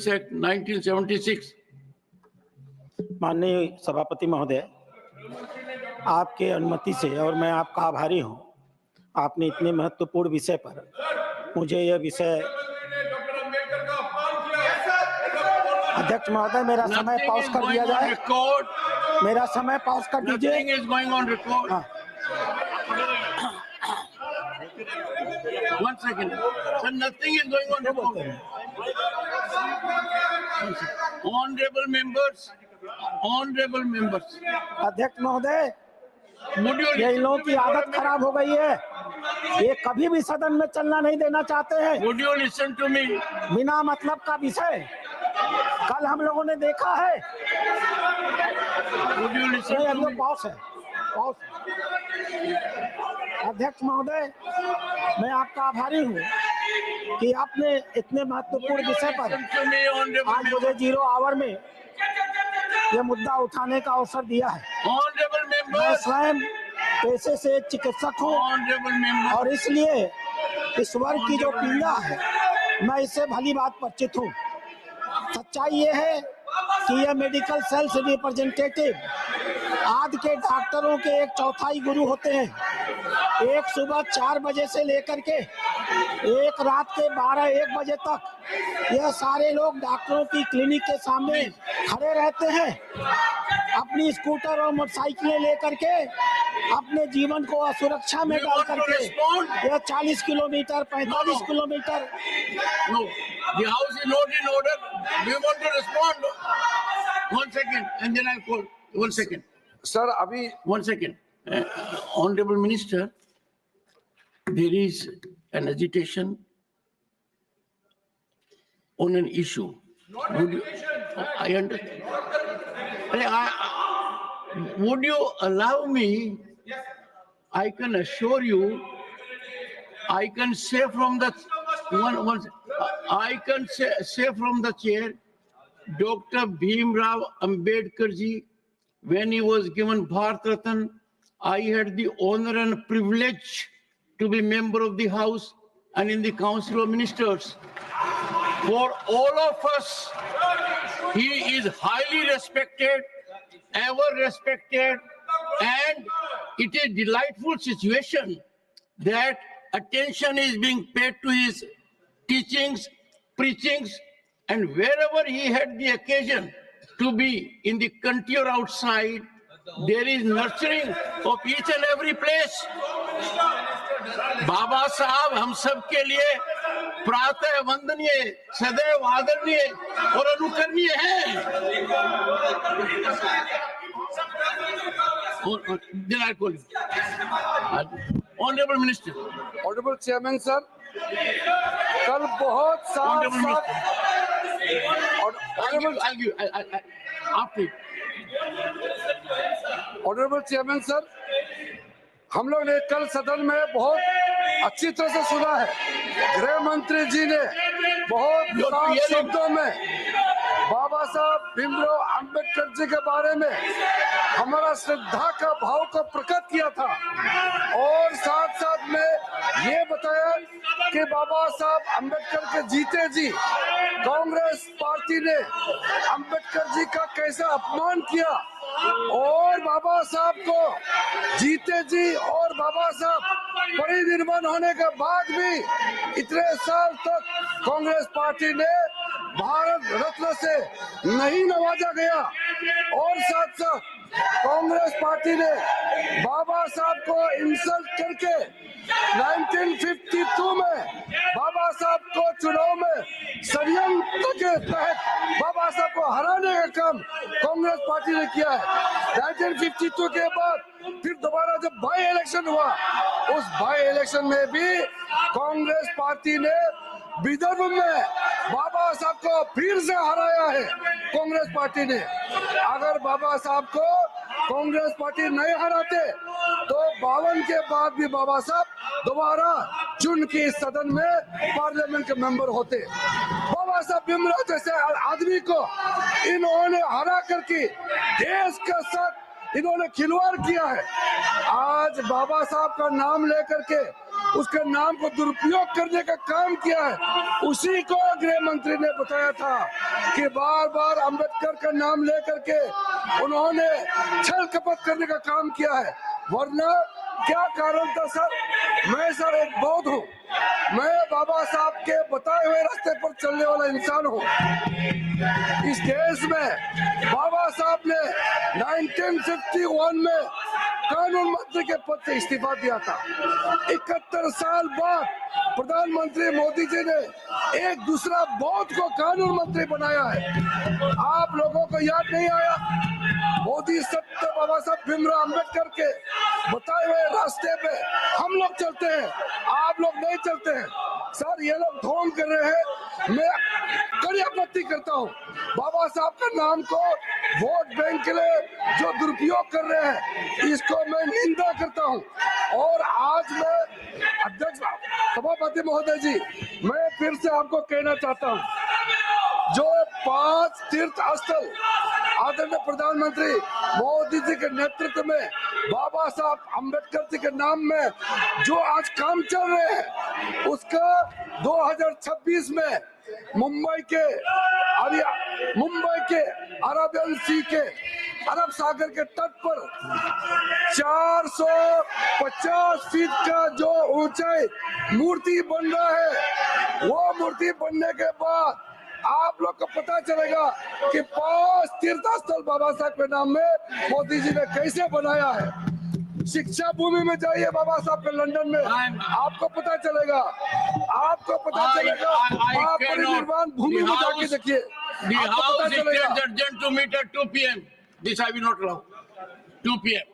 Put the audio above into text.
Act 1976. माननीय सभापति महोदय, आपके अनुमति से और मैं आपका आभारी हूं, आपने इतने महत्वपूर्ण विषय पर मुझे यह विषय। अध्यक्ष महोदय, मेरा समय पॉज कर दिया जाए। मेरा समय पॉज कर दीजिए। Nothing is going on record. हाँ। One second. Sir, nothing is going on record. Honorable members. अध्यक्ष महोदय, Would you ये इन लोगों की आदत खराब हो गई है, ये कभी भी सदन में चलना नहीं देना चाहते हैं। Would you listen to me? बिना मतलब का विषय कल हम लोगों ने देखा है। Would you listen to me? Pause है, पॉज। अध्यक्ष महोदय, मैं आपका आभारी हूँ कि आपने इतने महत्वपूर्ण विषय पर आज मुझे 0 आवर में यह मुद्दा उठाने का अवसर दिया है। मैं स्वयं पेशे से चिकित्सक हूँ और इसलिए इस वर्ग की जो पीड़ा है मैं इससे भली बात परिचित हूँ। सच्चाई ये है कि यह मेडिकल सेल्स रिप्रेजेंटेटिव आदि के डॉक्टरों के 1/4 गुरु होते हैं। एक सुबह 4 बजे से लेकर के एक रात के 12-1 बजे तक यह सारे लोग डॉक्टरों की क्लिनिक के सामने खड़े रहते हैं, अपनी स्कूटर और मोटरसाइकिलें लेकर के अपने जीवन को असुरक्षा में डाल करके यह 40 kilometre 45 kilometre. No, the house is not in order. Do you want to respond? 1 second, and then I'll call. 1 second. Sir अभी 1 second. Honorable Minister, there is an agitation on an issue. Would you, I understand. Would you allow me? I can assure you, I can say from the I can say from the chair, Dr. Bhim Rao Ambedkar ji, when he was given Bharat Ratna, I had the honor and privilege to be member of the House and in the Council of Ministers. For all of us, he is highly respected, ever respected, and it is a delightful situation that attention is being paid to his teachings, preachings, and wherever he had the occasion to be in the country or outside, there is nurturing of each and every place. बाबा साहब हम सब के लिए प्रातः वंदनीय, सदैव आदरणीय और अनुकरणीय हैं। Then I call you. Honorable Minister. Honourable chairman sir, कल बहुत साफ ऑनरेबल चेयरमैन सर, हम लोग ने कल सदन में बहुत अच्छी तरह से सुना है। गृह मंत्री जी ने बहुत साफ शब्दों में बाबा साहब भीमराव अंबेडकर जी के बारे में हमारा श्रद्धा का भाव को प्रकट किया था और साथ साथ में ये बताया कि बाबा साहब अंबेडकर के जीते जी कांग्रेस पार्टी ने अंबेडकर जी का कैसा अपमान किया और बाबा साहब को जीते जी और बाबा साहब परिनिर्वाण होने के बाद भी इतने साल तक कांग्रेस पार्टी ने भारत रत्न से नहीं नवाजा गया और साथ साथ कांग्रेस पार्टी ने बाबा साहब को इंसल्ट करके 1952 में बाबा साहब को चुनाव में षड्यंत्र के तहत बाबा साहब को हराने का काम कांग्रेस पार्टी ने किया है। 1952 के बाद फिर दोबारा जब बाई इलेक्शन हुआ, उस बाई इलेक्शन में भी कांग्रेस पार्टी ने विदर्भ में बाबा साहब को फिर से हराया है। कांग्रेस पार्टी ने अगर बाबा साहब को कांग्रेस पार्टी नहीं हराते तो 52 के बाद भी बाबा साहब दोबारा चुन के इस सदन में पार्लियामेंट के मेंबर होते। बाबा साहब भीमराव जैसे आदमी को इन्होंने हरा करके देश के साथ इन्होंने खिलवाड़ किया है। आज बाबा साहब का नाम लेकर के उसके नाम को दुरुपयोग करने का काम किया है, उसी को गृह मंत्री ने बताया था कि बार बार अंबेडकर का नाम लेकर के उन्होंने छल कपट करने का काम किया है। वरना क्या कारण था सर? मैं सर एक बौद्ध हूँ, मैं बाबा साहब के बताए हुए रास्ते पर चलने वाला इंसान हूँ। इस देश में बाबा साहब ने 1951 में कानून मंत्री के पद से इस्तीफा दिया था। 71 साल बाद प्रधानमंत्री मोदी जी ने एक दूसरा बौद्ध को कानून मंत्री बनाया है। आप लोगों को याद नहीं आया? मोदी सत्य बाबा साहब भीमराव अम्बेडकर के बताए हुए रास्ते पे हम लोग चलते हैं, आप लोग नहीं चलते हैं। सर ये लोग ढोंग कर रहे हैं, मैं कड़ी आपत्ति करता हूँ। बाबा साहब का नाम को वोट बैंक के लिए जो दुरुपयोग कर रहे हैं, इसको मैं निंदा करता हूँ। और आज मैं अध्यक्ष सभापति महोदय जी, मैं फिर से आपको कहना चाहता हूँ, जो 5 तीर्थ स्थल आदरणीय प्रधानमंत्री मोदी जी के नेतृत्व में बाबा साहब अम्बेडकर जी के नाम में जो आज काम चल रहे हैं, उसका 2026 में मुंबई के अरेबियन सी के अरब सागर के तट पर 450 फीट का जो ऊंचाई मूर्ति बन रहा है, वो मूर्ति बनने के बाद आप लोग को पता चलेगा कि 5 तीर्थ स्थल बाबा साहब के नाम में मोदी जी ने कैसे बनाया है। शिक्षा भूमि में जाइए बाबा साहब के लंदन में, आपको पता चलेगा, आपको पता चलेगा। आप परिनिर्वाण भूमि में जाके देखिए, The आपको पता house चलेगा। is urgent to meet at 2 p.m. This I will not allow. 2 p.m.